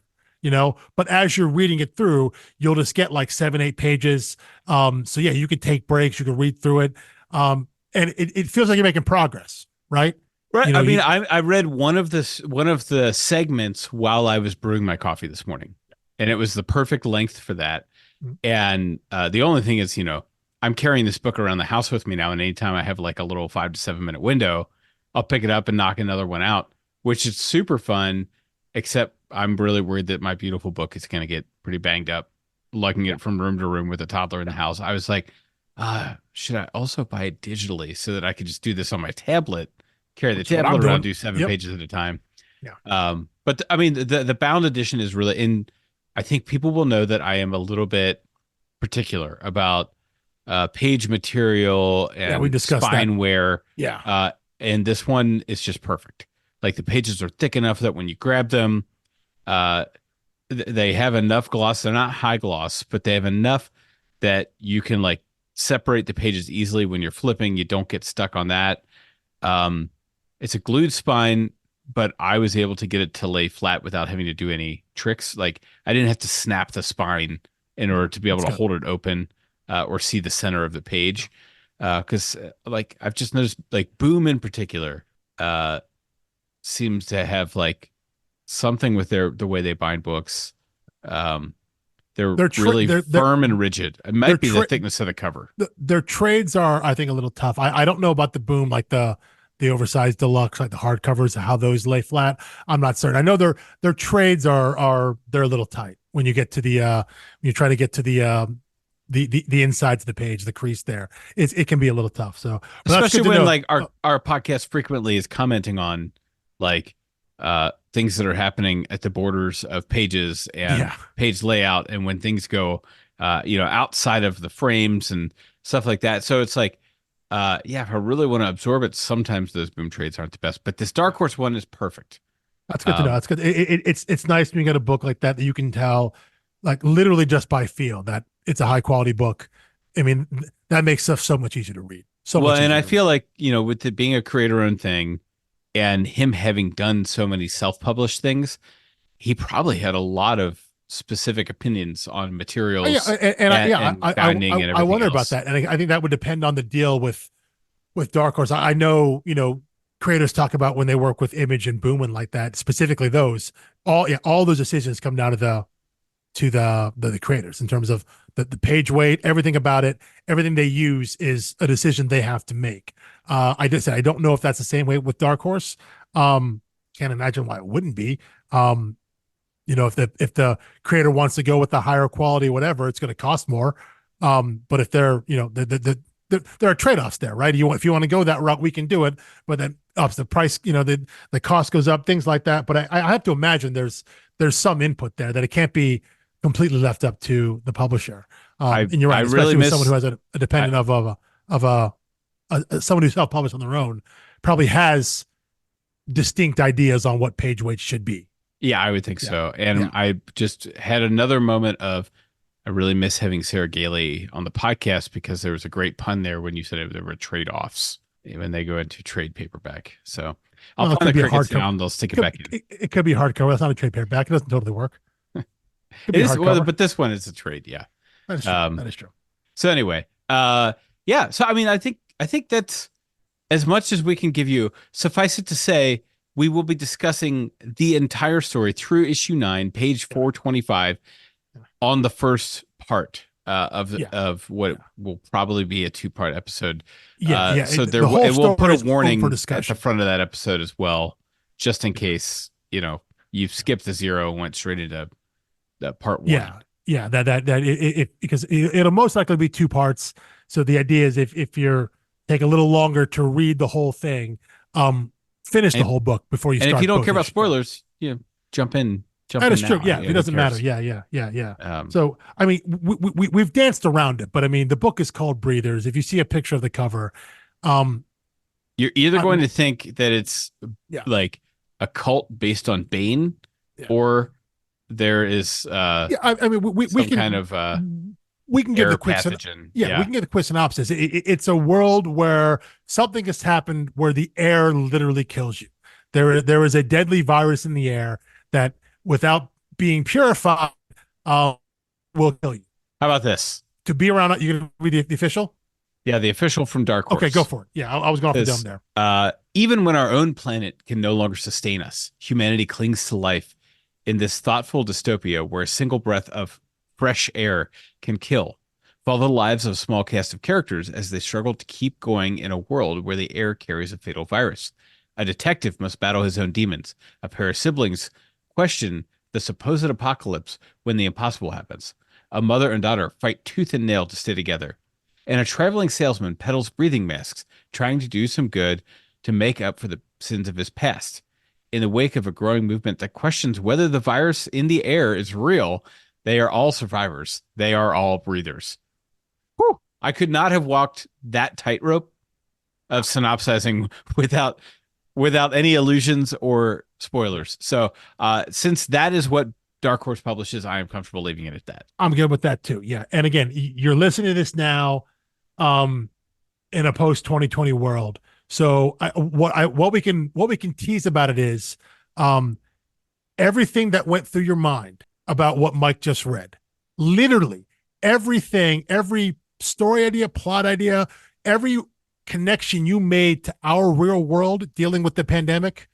but as you're reading it through, you'll just get like 7-8 pages. So yeah, you could take breaks, you could read through it. And it feels like you're making progress, right? Right. I mean, I read one of the segments while I was brewing my coffee this morning, and it was the perfect length for that. And the only thing is, I'm carrying this book around the house with me now, and anytime I have like a little 5 to 7 minute window, I'll pick it up and knock another one out, which is super fun. Except I'm really worried that my beautiful book is going to get pretty banged up, lugging it from room to room with a toddler in the house. I was like, should I also buy it digitally so that I could just do this on my tablet? Carry the tablet around, do 7 pages at a time. Yeah. But I mean, the bound edition is really, and I think people will know that I am a little bit particular about page material and we discussed spine that. wear. Yeah. And this one is just perfect. Like the pages are thick enough that when you grab them, they have enough gloss. They're not high gloss, but they have enough that you can like separate the pages easily when you're flipping. You don't get stuck on that. It's a glued spine, but I was able to get it to lay flat without having to do any tricks. Like I didn't have to snap the spine in order to be able to hold it open or see the center of the page. Because like I've just noticed, like Boom in particular seems to have like something with the way they bind books. They're really firm and rigid. It might be the thickness of the cover. Their trades are, I think, a little tough. I don't know about the Boom, like the oversized deluxe, like the hardcovers, how those lay flat. I'm not certain. I know their trades are they're a little tight when you get to when you try to get to the insides of the page, the crease there. It can be a little tough. So especially when like our podcast frequently is commenting on like things that are happening at the borders of pages and page layout, and when things go outside of the frames and stuff like that. So it's like if I really want to absorb it, sometimes those Boom trades aren't the best, but this Dark Horse one is perfect. That's good to know. That's good. It's nice when you get a book like that you can tell, like literally just by feel, that it's a high quality book. I mean, that makes stuff so much easier to read. And I feel like, with it being a creator-owned thing and him having done so many self-published things, he probably had a lot of specific opinions on materials and binding and everything I wonder else. about that. And I think that would depend on the deal with Dark Horse. I know, creators talk about when they work with Image and Boom and like that, specifically those, all those decisions come down to the creators in terms of the page weight, everything about it, everything they use is a decision they have to make. I did say I don't know if that's the same way with Dark Horse. Can't imagine why it wouldn't be. If the creator wants to go with the higher quality, whatever, it's going to cost more. But if they're, there are trade-offs there, right? If you want to go that route, we can do it, but then ups the price, the cost goes up, things like that. But I have to imagine there's some input there that it can't be completely left up to the publisher. And you're right, especially with someone who has a dependent of someone who's self-published on their own, probably has distinct ideas on what page weight should be. Yeah, I would think so. And I just had another moment of, I really miss having Sarah Gailey on the podcast because there was a great pun there when you said there were trade-offs when they go into trade paperback. So I'll find the cricket sound, they'll stick it back in. It could be hardcover. That's not a trade paperback. It doesn't totally work. It is, but this one is a trade. Yeah, that is true. That is true. So anyway, Yeah. So I mean, I think that's as much as we can give you. Suffice it to say, we will be discussing the entire story through issue 9, page 425, on the first part of what will probably be a 2-part episode. So The whole it will put story a is open for warning at the discussion. front of that episode as well, just in case you've skipped the 0 and went straight into part 1. Because it'll most likely be 2 parts. So the idea is if you're take a little longer to read the whole thing, finish the whole book before you and start. And if you don't care about spoilers, jump in. That is true. Yeah, it doesn't matter. Yeah. So I mean, we've danced around it, but I mean, the book is called Breathers. If you see a picture of the cover, you're either going to think that it's like a cult based on Bane, or there is I mean, we can kind of we can give the quick pathogen. we can give the quick synopsis. It's a world where something has happened where the air literally kills you. There is a deadly virus in the air that, without being purified, will kill you. How about this? To be around, you can read the official? Yeah, the official from Dark Horse. Okay, go for it. Yeah, I was going off the dome there. Even when our own planet can no longer sustain us, humanity clings to life in this thoughtful dystopia where a single breath of fresh air can kill. Follow the lives of a small cast of characters as they struggle to keep going in a world where the air carries a fatal virus. A detective must battle his own demons. A pair of siblings question the supposed apocalypse when the impossible happens. A mother and daughter fight tooth and nail to stay together. And a traveling salesman peddles breathing masks, trying to do some good to make up for the sins of his past. In the wake of a growing movement that questions whether the virus in the air is real, they are all survivors. They are all breathers. Whew. I could not have walked that tightrope of synopsizing without any illusions or spoilers. So since that is what Dark Horse publishes, I am comfortable leaving it at that. I'm good with that too. Yeah. And again, you're listening to this now in a post 2020 world. So what we can tease about it is everything that went through your mind about what Mike just read. Literally everything, every story idea, plot idea, every connection you made to our real world dealing with the pandemic,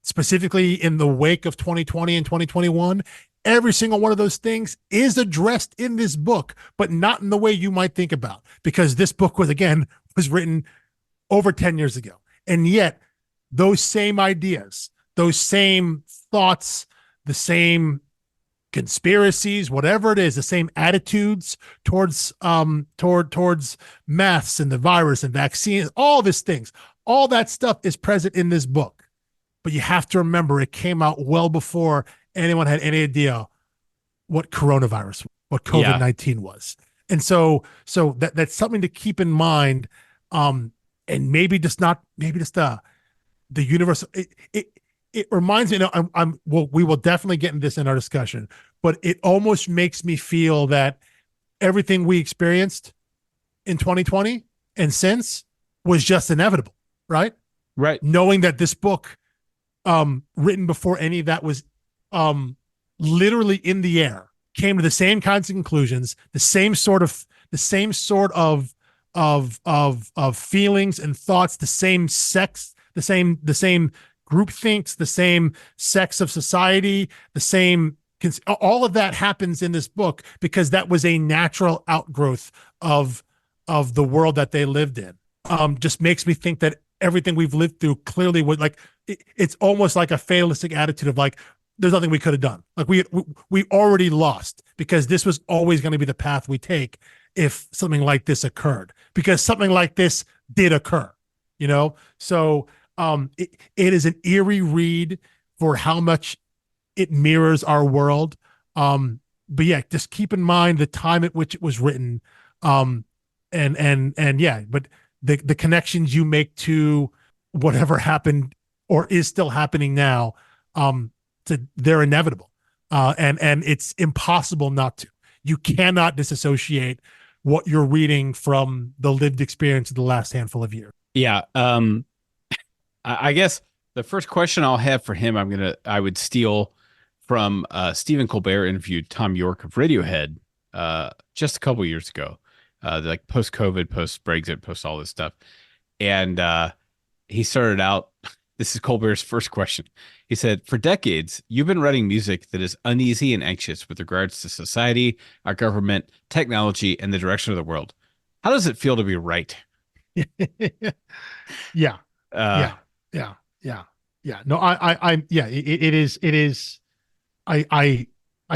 specifically in the wake of 2020 and 2021, every single one of those things is addressed in this book, but not in the way you might think about, because this book was written over 10 years ago. And yet those same ideas, those same thoughts, the same conspiracies, whatever it is, the same attitudes towards masks and the virus and vaccines, all these things, all that stuff is present in this book. But you have to remember, it came out well before anyone had any idea what coronavirus, what COVID-19 was. And so that's something to keep in mind. And maybe just the universe. It reminds me, we will definitely get into this in our discussion, but it almost makes me feel that everything we experienced in 2020 and since was just inevitable, right? Right. Knowing that this book, written before any of that was literally in the air, came to the same kinds of conclusions, the same sort of feelings and thoughts, the same sex, the same group thinks, the same sex of society, the same, all of that happens in this book because that was a natural outgrowth of the world that they lived in. Just makes me think that everything we've lived through clearly would, like, it's almost like a fatalistic attitude of like, there's nothing we could have done. Like we already lost because this was always going to be the path we take if something like this occurred, because something like this did occur, So it is an eerie read for how much it mirrors our world. But yeah, just keep in mind the time at which it was written. But the connections you make to whatever happened or is still happening now, they're inevitable. And it's impossible not to. You cannot disassociate what you're reading from the lived experience of the last handful of years. Yeah. I guess the first question I'll have for him, I would steal from Stephen Colbert interviewed Tom York of Radiohead just a couple years ago. like post-COVID, post-Brexit, post all this stuff. And he started out, this is Colbert's first question. He said, for decades, you've been writing music that is uneasy and anxious with regards to society, our government, technology, and the direction of the world. How does it feel to be right? Yeah. No, it is. I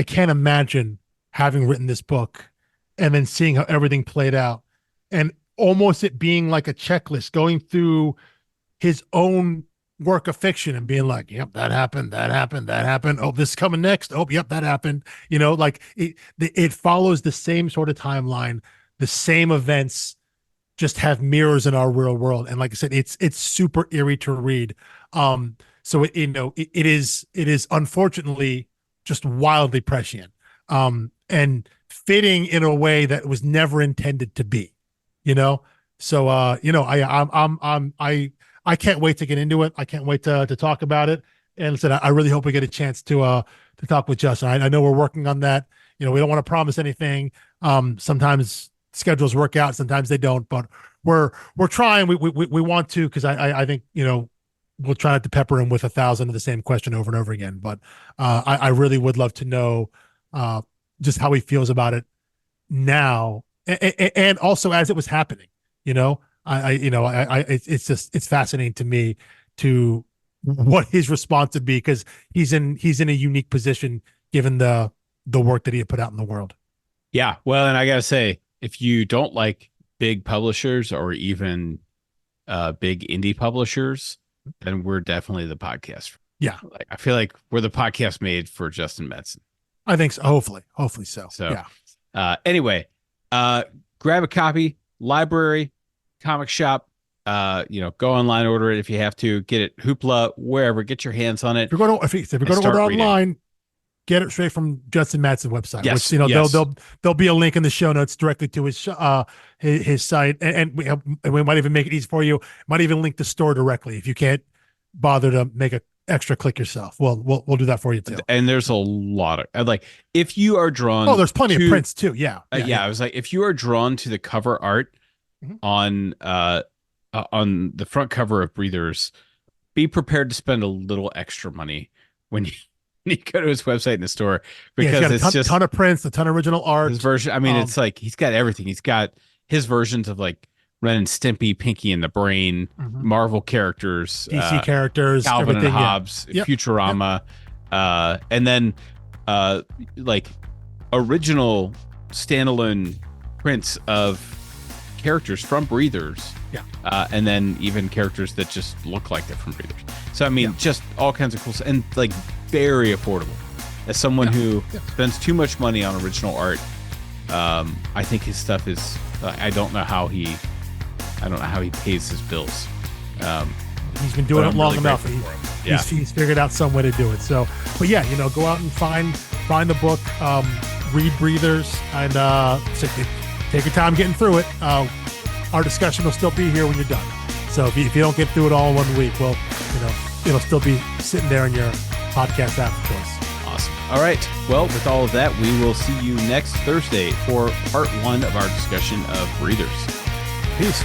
can't imagine having written this book and then seeing how everything played out, and almost it being like a checklist, going through his own work of fiction and being like, yep, that happened. Oh, this is coming next. Oh, yep, that happened. Like it follows the same sort of timeline, the same events, just have mirrors in our real world. And like I said, it's super eerie to read. So it is unfortunately just wildly prescient, and fitting in a way that was never intended to be, So, I can't wait to get into it. I can't wait to talk about it. And I said, I really hope we get a chance to talk with Justin. I know we're working on that. We don't want to promise anything. Sometimes schedules work out, sometimes they don't, but we're trying. We want to, because I think, we'll try not to pepper him with 1,000 of the same question over and over again. But I really would love to know just how he feels about it now, and also as it was happening. It's fascinating to me to what his response would be, because he's in a unique position given the work that he had put out in the world. Yeah, well, and I gotta say, if you don't like big publishers or even big indie publishers, then we're definitely the podcast. Yeah, I feel like we're the podcast made for Justin Madson. I think so. Hopefully so. Yeah. Anyway, grab a copy, library, comic shop. Go online, order it if you have to. Get it, Hoopla, wherever. Get your hands on it. If you're going to order online, get it straight from Justin Madson's website. Yes, which, there'll be a link in the show notes directly to his site, and we might even make it easy for you. Might even link the store directly if you can't bother to make a extra click yourself. We'll do that for you too. And there's a lot of if you are drawn. Oh, there's plenty of prints too. Yeah. I was like, if you are drawn to the cover art on the front cover of Breathers, be prepared to spend a little extra money when you go to his website in the store, because it's just a ton of prints, a ton of original art. His version. I mean, it's like he's got everything. He's got his versions of like Ren and Stimpy, Pinky and the Brain, Marvel characters, DC characters, Calvin and Hobbes, Futurama, and then like original standalone prints of characters from Breathers. And then even characters that just look like they're from Breathers. So I mean, just all kinds of cool stuff, and like very affordable. As someone who spends too much money on original art, I think his stuff is. I don't know how he pays his bills. He's been doing it long enough. He's figured out some way to do it. So, but go out and find the book, read Breathers, and take your time getting through it. Our discussion will still be here when you're done. So if you don't get through it all in 1 week, well, it'll still be sitting there in your podcast app of choice. Awesome. All right. Well, with all of that, we will see you next Thursday for part 1 of our discussion of Breathers. Peace.